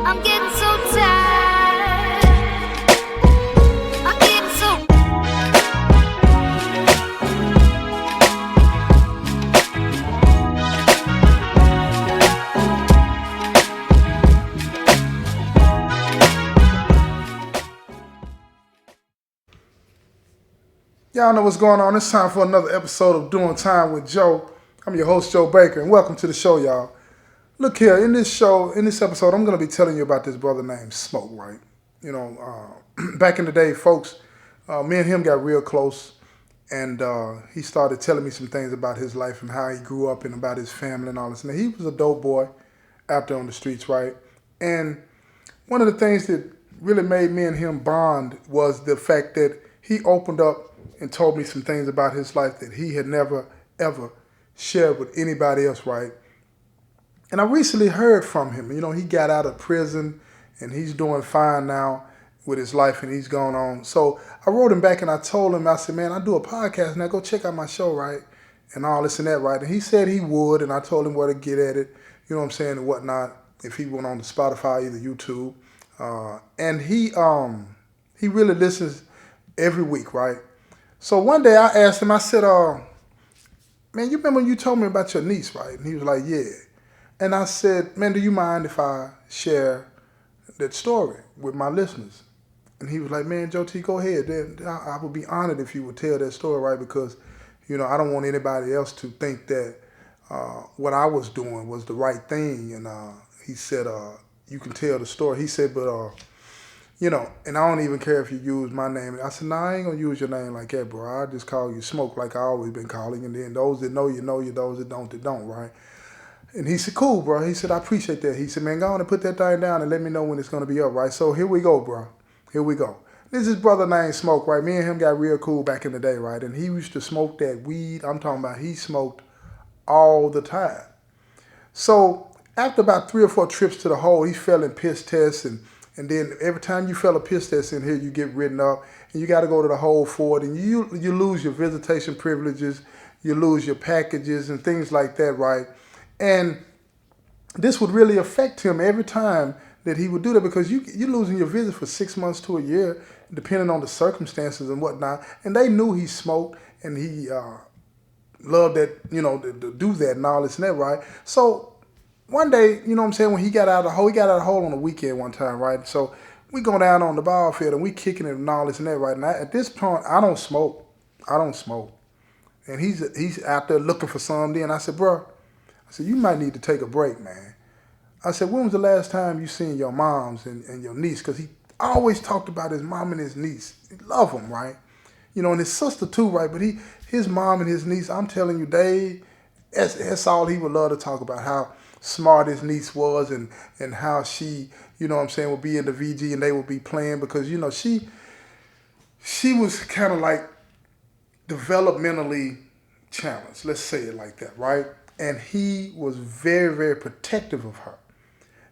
I'm getting so tired. I'm getting so. Y'all know what's going on. It's time for another episode of Doing Time with Joe. I'm your host, Joe Baker, and welcome to the show, y'all. Look here, in this episode, I'm going to be telling you about this brother named Smoke, right? Back in the day, folks, me and him got real close, and he started telling me some things about his life and how he grew up and about his family and all this. And he was a dope boy out there on the streets, right? And one of the things that really made me and him bond was the fact that he opened up and told me some things about his life that he had never, ever shared with anybody else, right? And I recently heard from him. He got out of prison and he's doing fine now with his life and he's going on. So I wrote him back and I told him, I said, man, I do a podcast now. Go check out my show, right? And all this and that, right? And he said he would, and I told him where to get at it, you know what I'm saying, and whatnot, if he went on to Spotify, either YouTube. And he really listens every week, right? So one day I asked him, I said, man, you remember you told me about your niece, right? And he was like, yeah. And I said, man, do you mind if I share that story with my listeners? And he was like, man, Joe T, go ahead. Then I would be honored if you would tell that story, right? Because, I don't want anybody else to think that what I was doing was the right thing. And he said, you can tell the story. He said, but and I don't even care if you use my name. I said, I ain't going to use your name like that, bro. I just call you Smoke like I always been calling. And then those that know you, those that don't, right? And he said, cool, bro. He said, I appreciate that. He said, man, go on and put that thing down and let me know when it's going to be up, right? So here we go, bro. Here we go. This is brother named Smoke, right? Me and him got real cool back in the day, right? And he used to smoke that weed. I'm talking about he smoked all the time. So after about 3 or 4 trips to the hole, he fell in piss tests, and then every time you fail a piss test in here, you get written up, and you got to go to the hole for it, and you lose your visitation privileges, you lose your packages and things like that, right? And this would really affect him every time that he would do that, because you're losing your visit for 6 months to a year, depending on the circumstances and whatnot. And they knew he smoked, and he loved that, to do that and all this and that, right? So one day, when he got out of the hole on the weekend one time, right? So we go down on the ball field and we kicking it and all this and that, right? And at this point, I don't smoke. And he's out there looking for something. And I said, bro, you might need to take a break, man. I said, when was the last time you seen your moms and your niece? Because he always talked about his mom and his niece. He loved them, right? And his sister too, right? But his mom and his niece, I'm telling you, that's all he would love to talk about, how smart his niece was and how she, would be in the VG and they would be playing, because, she was kind of like developmentally challenged, let's say it like that, right? And he was very, very protective of her.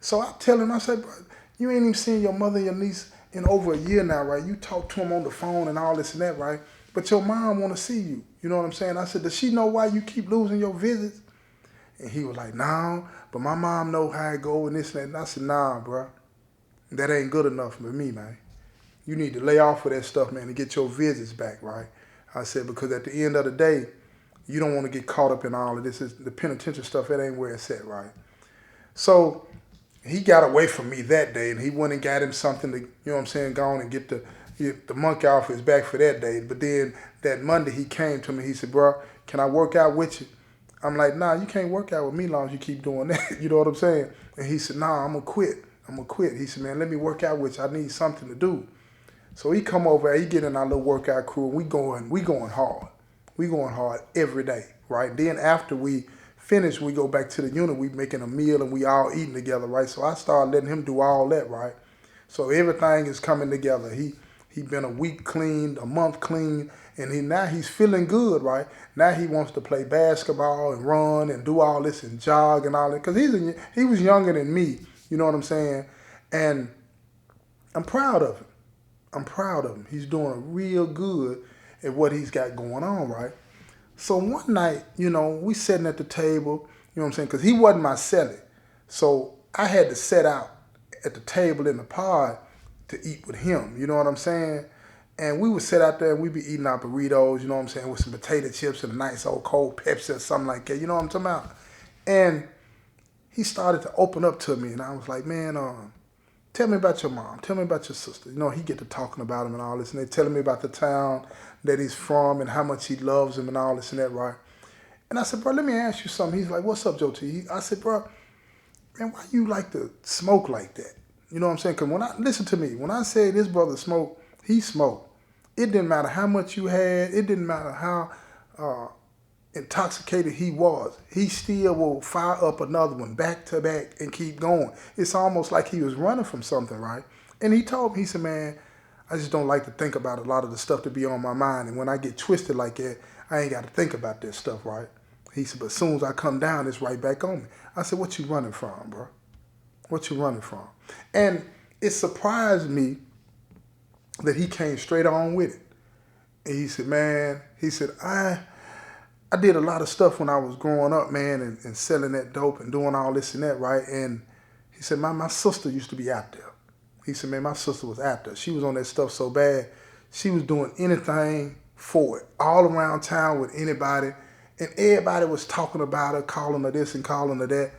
So I tell him, I said, bro, you ain't even seen your mother and your niece in over a year now, right? You talk to them on the phone and all this and that, right? But your mom want to see you. You know what I'm saying? I said, does she know why you keep losing your visits? And he was like, no, but my mom know how it go and this and that. And I said, nah, bro, that ain't good enough for me, man. You need to lay off of that stuff, man, and get your visits back, right? I said, because at the end of the day, you don't want to get caught up in all of this. The penitentiary stuff, it ain't where it's at, right? So he got away from me that day, and he went and got him something to, go on and get the monkey off his back for that day. But then that Monday he came to me, he said, bro, can I work out with you? I'm like, nah, you can't work out with me as long as you keep doing that. You know what I'm saying? And he said, nah, I'm going to quit. He said, man, let me work out with you. I need something to do. So he come over, he get in our little workout crew, and we going hard. We going hard every day, right? Then after we finish, we go back to the unit, we making a meal, and we all eating together, right? So I started letting him do all that, right? So everything is coming together. He been a week clean, a month clean, and now he's feeling good, right? Now he wants to play basketball and run and do all this and jog and all that, because he was younger than me, you know what I'm saying? And I'm proud of him. He's doing real good at what he's got going on, right? So one night, we sitting at the table, you know what I'm saying, because he wasn't my cellie. So I had to set out at the table in the pod to eat with him. You know what I'm saying? And we would sit out there and we'd be eating our burritos, you know what I'm saying, with some potato chips and a nice old cold Pepsi or something like that. You know what I'm talking about? And he started to open up to me, and I was like, man, tell me about your mom. Tell me about your sister. You know, he get to talking about him and all this, and they telling me about the town that he's from and how much he loves him and all this and that, right? And I said, bro, let me ask you something. He's like, what's up, Joe T? I said, bro, man, why you like to smoke like that? You know what I'm saying? Because listen to me, when I say this brother smoked, he smoked. It didn't matter how much you had. It didn't matter how intoxicated he was. He still will fire up another one back to back and keep going. It's almost like he was running from something, right? And he told me, he said, man, I just don't like to think about a lot of the stuff to be on my mind. And when I get twisted like that, I ain't got to think about that stuff, right? He said, but as soon as I come down, it's right back on me. I said, what you running from, bro? What you running from? And it surprised me that he came straight on with it. And he said, man, he said, I did a lot of stuff when I was growing up, man, and selling that dope and doing all this and that, right? And he said, my sister used to be out there. He said, man, my sister was out there. She was on that stuff so bad. She was doing anything for it, all around town with anybody. And everybody was talking about her, calling her this and calling her that.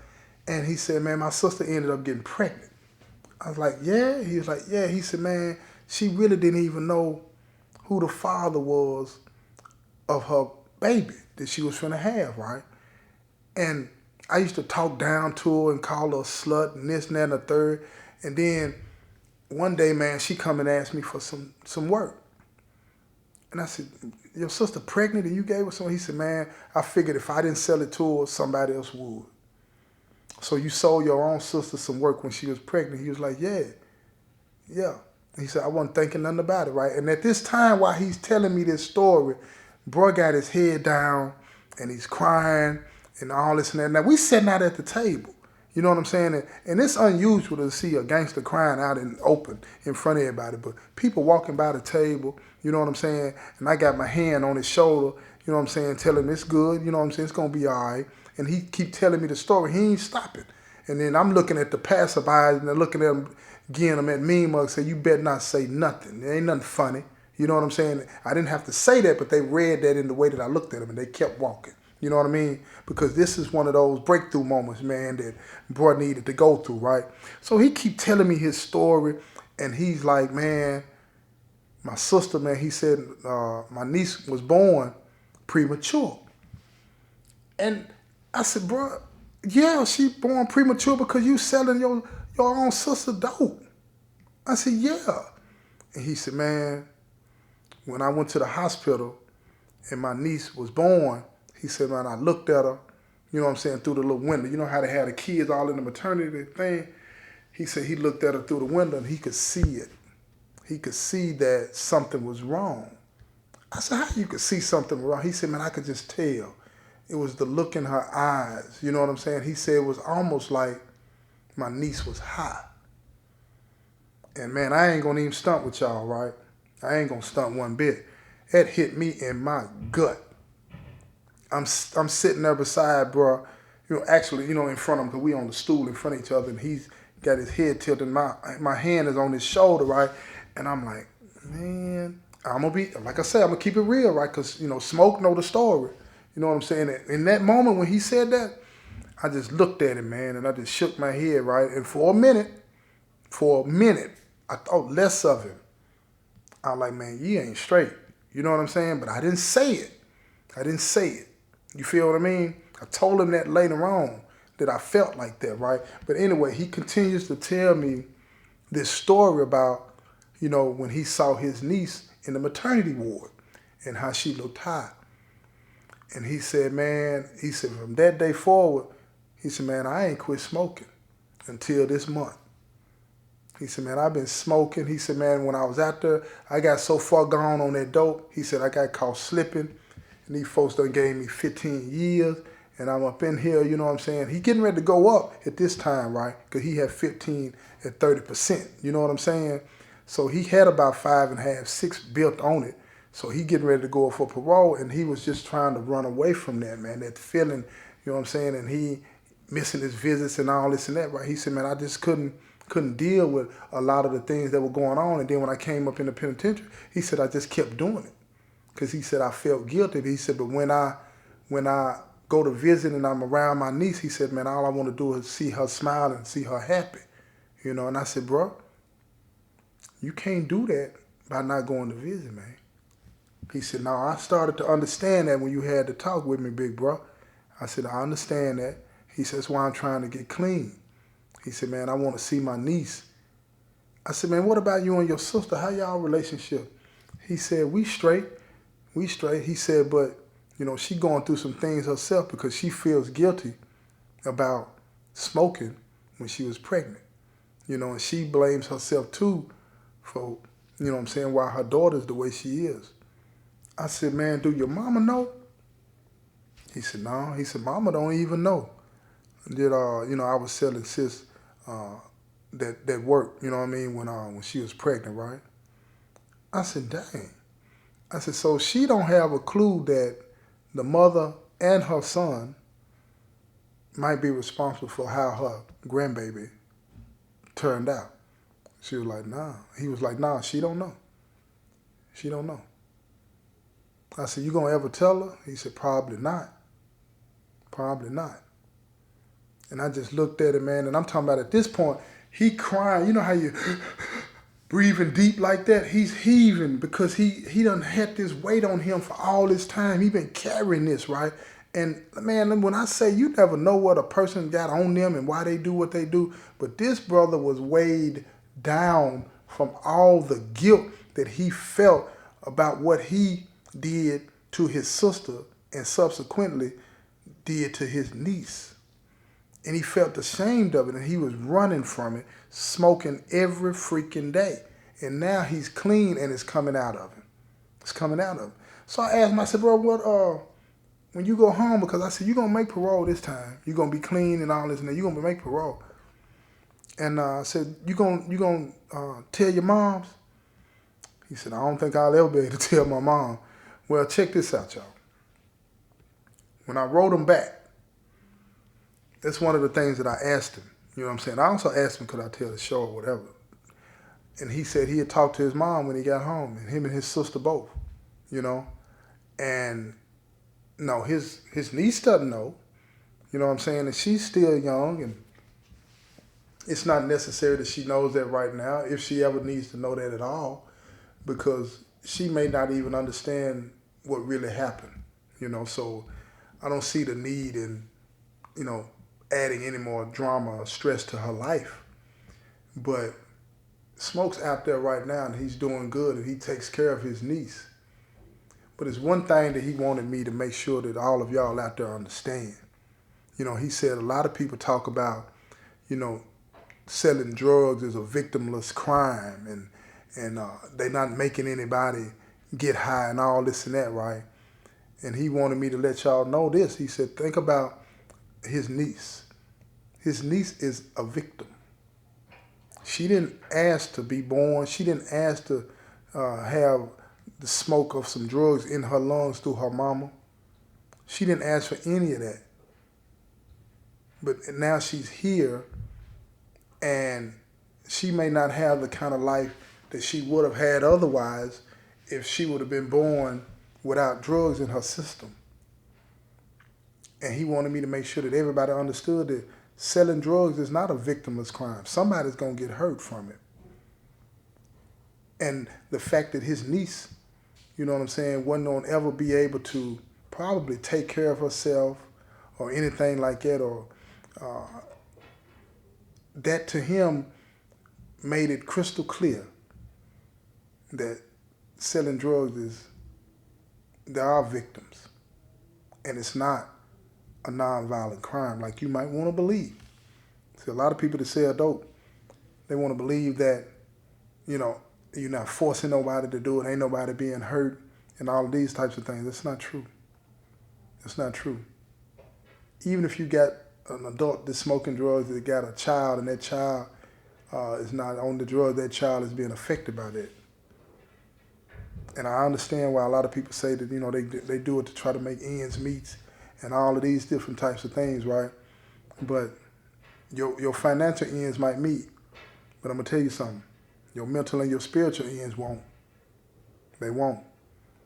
And he said, man, my sister ended up getting pregnant. I was like, yeah? He was like, yeah. He said, man, she really didn't even know who the father was of her baby that she was finna have, right? And I used to talk down to her and call her a slut and this and that and the third. And then one day, man, she come and asked me for some work. And I said, your sister pregnant and you gave her some? He said, man, I figured if I didn't sell it to her, somebody else would. So you sold your own sister some work when she was pregnant? He was like, yeah. He said, I wasn't thinking nothing about it, right? And at this time, while he's telling me this story, bro got his head down and he's crying and all this and that. Now, we sitting out at the table. You know what I'm saying? And it's unusual to see a gangster crying out in open in front of everybody. But people walking by the table, you know what I'm saying? And I got my hand on his shoulder, you know what I'm saying, telling him it's good, you know what I'm saying, it's going to be all right. And he keep telling me the story. He ain't stopping. And then I'm looking at the passerbys and they're looking at him, getting them at mean mugs, say, you better not say nothing. There ain't nothing funny. You know what I'm saying? I didn't have to say that, but they read that in the way that I looked at them and they kept walking. You know what I mean? Because this is one of those breakthrough moments, man, that bro needed to go through, right? So he keep telling me his story, and he's like, man, my sister, man, he said, my niece was born premature. And I said, bro, yeah, she born premature because you selling your own sister dope. I said, yeah. And he said, man, when I went to the hospital and my niece was born, he said, man, I looked at her, you know what I'm saying, through the little window. You know how they had the kids all in the maternity thing? He said he looked at her through the window and he could see it. He could see that something was wrong. I said, how you could see something wrong? He said, man, I could just tell. It was the look in her eyes. You know what I'm saying? He said it was almost like my niece was hot. And man, I ain't gonna even stunt with y'all, right? I ain't gonna stunt one bit. It hit me in my gut. I'm sitting there beside bro, actually, in front of him, because we on the stool in front of each other, and he's got his head tilted. My hand is on his shoulder, right? And I'm like, man, I'm gonna be, like I said, I'm gonna keep it real, right? Because, Smoke know the story. You know what I'm saying? In that moment when he said that, I just looked at him, man, and I just shook my head, right? And for a minute, I thought less of him. I was like, man, you ain't straight. You know what I'm saying? But I didn't say it. You feel what I mean? I told him that later on, that I felt like that, right? But anyway, he continues to tell me this story about, when he saw his niece in the maternity ward and how she looked hot. And he said, from that day forward, he said, man, I ain't quit smoking until this month. He said, man, I've been smoking. He said, man, when I was out there, I got so far gone on that dope. He said, I got caught slipping. And these folks done gave me 15 years. And I'm up in here, you know what I'm saying? He getting ready to go up at this time, right? Because he had 15 at 30%. You know what I'm saying? So he had about 5.5, 6 built on it. So he getting ready to go up for parole. And he was just trying to run away from that, man, that feeling, you know what I'm saying? And he missing his visits and all this and that, right? He said, man, I just couldn't couldn't deal with a lot of the things that were going on. And then when I came up in the penitentiary, he said I just kept doing it because he said I felt guilty. But he said, but when I go to visit and I'm around my niece, he said, man, all I want to do is see her smile and see her happy, you know. And I said, bro, you can't do that by not going to visit, man. He said, no, I started to understand that when you had to talk with me, big bro. I said, I understand that. He said, that's why I'm trying to get clean. He said, man, I want to see my niece. I said, man, what about you and your sister? How y'all relationship? He said, we straight. We straight. He said, but, you know, she going through some things herself because she feels guilty about smoking when she was pregnant. You know, and she blames herself too for, you know what I'm saying, why her daughter's the way she is. I said, man, do your mama know? He said, no. He said, mama don't even know that, you know, I was selling sis that worked, you know what I mean, when she was pregnant, right? I said, dang. I said, so she don't have a clue that the mother and her son might be responsible for how her grandbaby turned out. She was like, nah. He was like, nah, she don't know. She don't know. I said, you gonna ever tell her? He said, probably not. Probably not. And I just looked at him, man, and I'm talking about at this point, he crying. You know how you breathing deep like that? He's heaving because he done had this weight on him for all this time. He been carrying this, right? And man, when I say you never know what a person got on them and why they do what they do, but this brother was weighed down from all the guilt that he felt about what he did to his sister and subsequently did to his niece. And he felt ashamed of it and he was running from it, smoking every freaking day. And now he's clean and it's coming out of him. It's coming out of him. So I asked him, I said, bro, what, when you go home, because I said, you're going to make parole this time. You're going to be clean and all this and that. You're going to make parole. And I said, you gonna tell your moms? He said, I don't think I'll ever be able to tell my mom. Well, check this out, y'all. When I wrote him back, that's one of the things that I asked him. You know what I'm saying? I also asked him, could I tell the show or whatever? And he said he had talked to his mom when he got home, and him and his sister both, you know? And no, his niece doesn't know, you know what I'm saying? And she's still young, and it's not necessary that she knows that right now, if she ever needs to know that at all, because she may not even understand what really happened, you know? So I don't see the need in, you know, adding any more drama or stress to her life. But Smoke's out there right now and he's doing good and he takes care of his niece. But it's one thing that he wanted me to make sure that all of y'all out there understand. You know, he said a lot of people talk about, you know, selling drugs is a victimless crime and they're not making anybody get high and all this and that, right? And he wanted me to let y'all know this. He said, think about his niece. His niece is a victim. She didn't ask to be born. She didn't ask to have the smoke of some drugs in her lungs through her mama. She didn't ask for any of that. But now she's here and she may not have the kind of life that she would have had otherwise if she would have been born without drugs in her system. And he wanted me to make sure that everybody understood that selling drugs is not a victimless crime. Somebody's going to get hurt from it. And the fact that his niece, you know what I'm saying, wasn't going to ever be able to probably take care of herself or anything like that, or that to him made it crystal clear that selling drugs there are victims. And it's not a nonviolent crime like you might want to believe. See, a lot of people that sell dope, they want to believe that, you know, you're not forcing nobody to do it, ain't nobody being hurt, and all of these types of things. That's not true. That's not true. Even if you got an adult that's smoking drugs that got a child and that child is not on the drug, that child is being affected by that. And I understand why a lot of people say that, you know, they do it to try to make ends meet and all of these different types of things, right? But your financial ends might meet, But I'm going to tell you something. Your mental and your spiritual ends won't. They won't.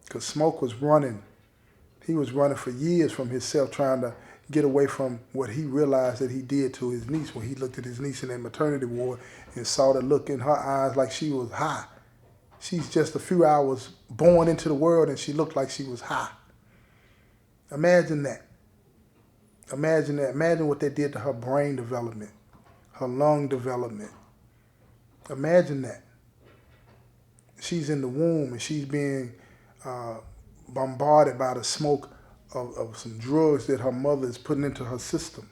Because Smoke was running. He was running for years from himself, trying to get away from what he realized that he did to his niece when he looked at his niece in that maternity ward and saw the look in her eyes like she was high. She's just a few hours born into the world and she looked like she was high. Imagine that. Imagine that. Imagine what that did to her brain development, her lung development. Imagine that. She's in the womb and she's being bombarded by the smoke of some drugs that her mother is putting into her system.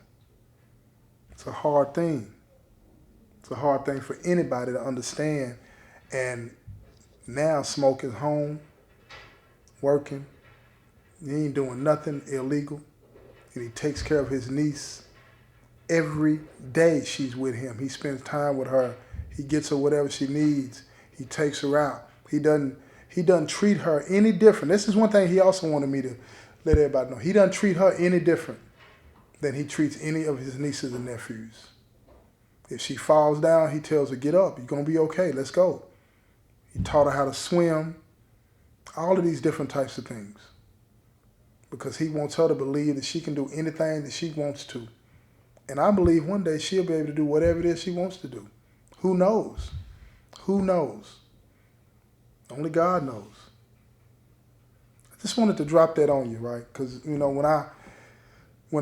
It's a hard thing. It's a hard thing for anybody to understand. And now Smoke is home, working. He ain't doing nothing illegal. And he takes care of his niece. Every day she's with him. He spends time with her. He gets her whatever she needs. He takes her out. He doesn't treat her any different. This is one thing he also wanted me to let everybody know. He doesn't treat her any different than he treats any of his nieces and nephews. If she falls down, he tells her, get up. You're going to be okay. Let's go. He taught her how to swim. All of these different types of things. Because he wants her to believe that she can do anything that she wants to. And I believe one day she'll be able to do whatever it is she wants to do. Who knows? Who knows? Only God knows. I just wanted to drop that on you, right? Because, you know, when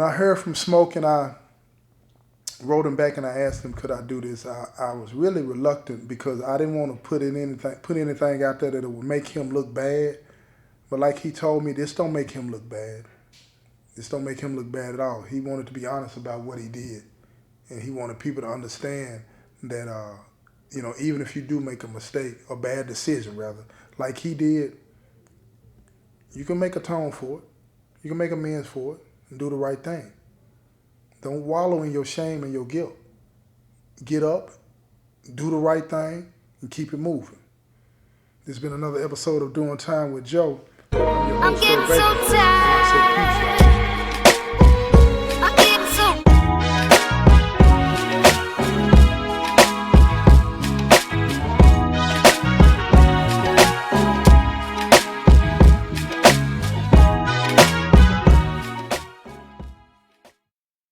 I heard from Smoke and I wrote him back and I asked him, could I do this? I was really reluctant because I didn't want to put anything out there that it would make him look bad. But like he told me, this don't make him look bad. This don't make him look bad at all. He wanted to be honest about what he did. And he wanted people to understand that, you know, even if you do make a mistake, a bad decision rather, like he did, you can make atone for it. You can make amends for it and do the right thing. Don't wallow in your shame and your guilt. Get up, do the right thing, and keep it moving. This has been another episode of Doing Time with Joe. I'm your I'm host, getting Joe Baker. so tired. And I say peace, y'all.